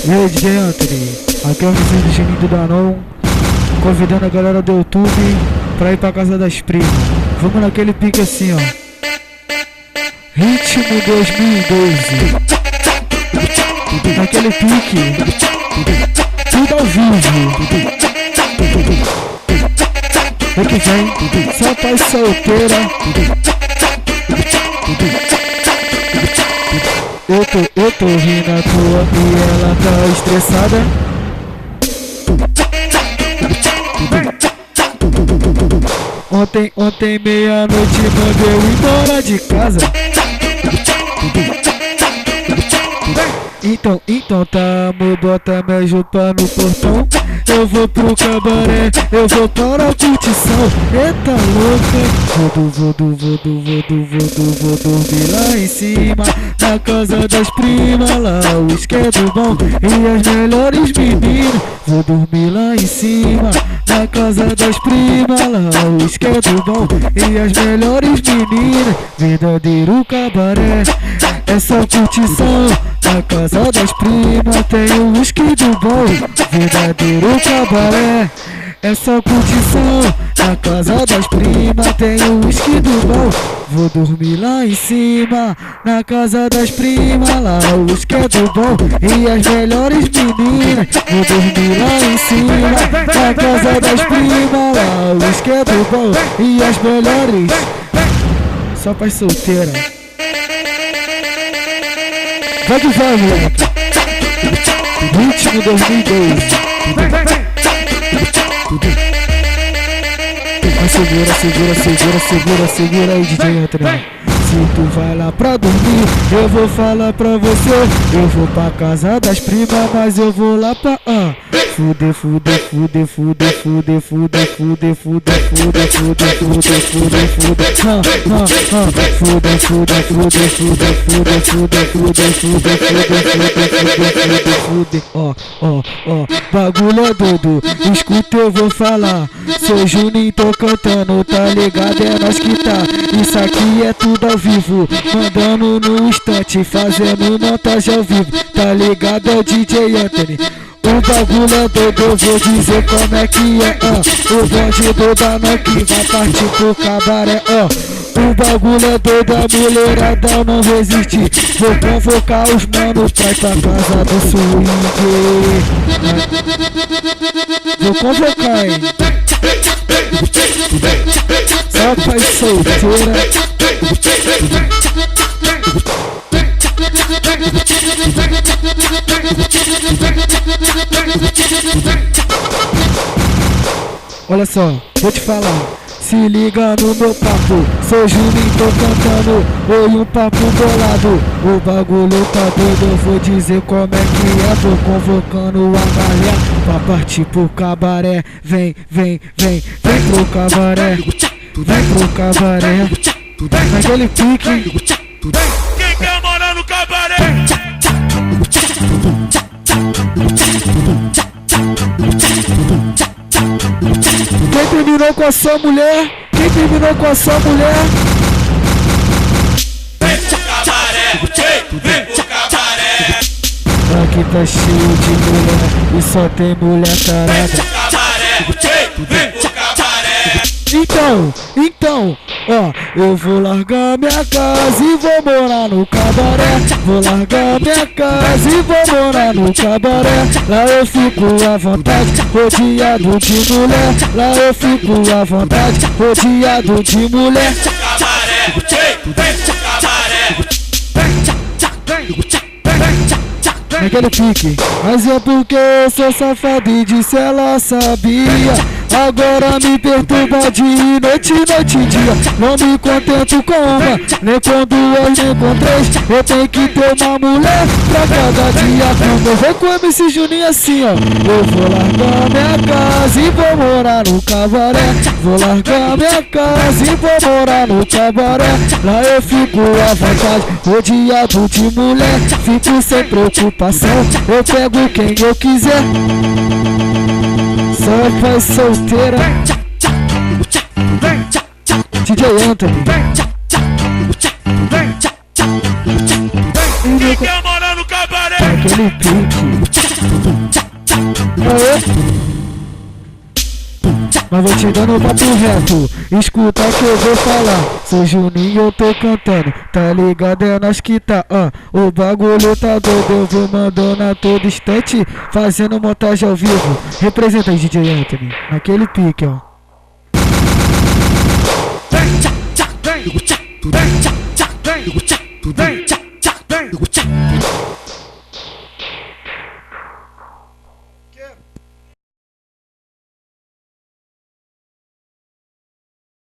E aí, DJ Anthony, aqui é o MC do Geninho do Danon, convidando a galera do YouTube pra ir pra casa das primas. Vamos naquele pique assim, ó. Ritmo 2012. Naquele pique, tudo ao vivo. Vem que vem, só paz solteira. Eu tô rindo à toa e ela tá estressada. Ontem meia-noite mandei eu ir embora de casa. Então tá, amor, bota minha jupa no portão. Eu vou pro cabaré, eu vou para a curtição. Eita louca, vou dormir lá em cima, na casa das primas, lá o esquerdo bom e as melhores meninas. Vou dormir lá em cima, na casa das primas, lá o esquerdo bom e as melhores meninas. Verdadeiro cabaré, é só curtição. Na casa das primas tem o whisky do bom. Verdadeiro cabaré, é só curtição. Na casa das primas tem o whisky do bom. Vou dormir lá em cima, na casa das primas, lá o whisky do bom e as melhores meninas. Vou dormir lá em cima, na casa das primas, lá o whisky do bom e as melhores. Só pras solteiras. Vai que vai, moleque. Ritmo 2012. Vai, segura aí, DJ Anthony. Se tu vai lá pra dormir, eu vou falar pra você. Eu vou pra casa das primas, mas eu vou lá pra fuder. Bagulho é doido, escuta, eu vou falar. Sou Juninho, tô cantando, tá ligado? É nós que tá. Isso aqui é tudo ao vivo, mandando no instante, fazendo montagem ao vivo. Tá ligado? É o DJ Anthony. O bagulho é doido, eu vou dizer como é que é, O bonde do Danon que vai partir pro cabaré, O bagulho é doido, a mulherada não resiste. Vou convocar os manos pra ir pra casa do swing. Vou convocar, hein. Só pras solteira. Olha só, vou te falar, se liga no meu papo. Sou Juninho, tô cantando, oi, um papo bolado. O bagulho tá doido, eu vou dizer como é que é. Tô convocando a galera pra partir pro cabaré. Vem pro cabaré, vem pro cabaré. Naquele pique. Quem quer morar no cabaré? Quem terminou com a sua mulher? Quem terminou com a sua mulher? Vem pro cabaré, vem pro cabaré. Aqui tá cheio de mulher e só tem mulher tarada. Vem pro cabaré, vem pro cabaré. Então, eu vou largar minha casa e vou morar no cabaré. Vou largar minha casa e vou morar no cabaré. Lá eu fico à vontade, rodeado de mulher. Lá eu fico à vontade, rodeado de mulher. Cabaré, vem pro cabaré. Naquele pique, mas é porque eu sou safado e disse ela sabia. Agora me perturba de noite e dia. Não me contento com uma, nem com duas, nem com três. Eu tenho que ter uma mulher pra cada dia. Como eu vou com o MC Juninho assim, Eu vou largar minha casa e vou morar no cabaré. Vou largar minha casa e vou morar no cabaré. Lá eu fico à vontade, rodeado de mulher. Fico sem preocupação, eu pego quem eu quiser. Só pras solteira. DJ Anthony. Quem quer morar no cabaré? Quem naquele pique. Mas vou te dando papo reto, escuta que eu vou falar. Sou Juninho, eu tô cantando, tá ligado? É nós que tá, o bagulho tá doido. Eu vou mandando a todo instante, fazendo montagem ao vivo. Representa aí, DJ Anthony, naquele pique, ó. Vem,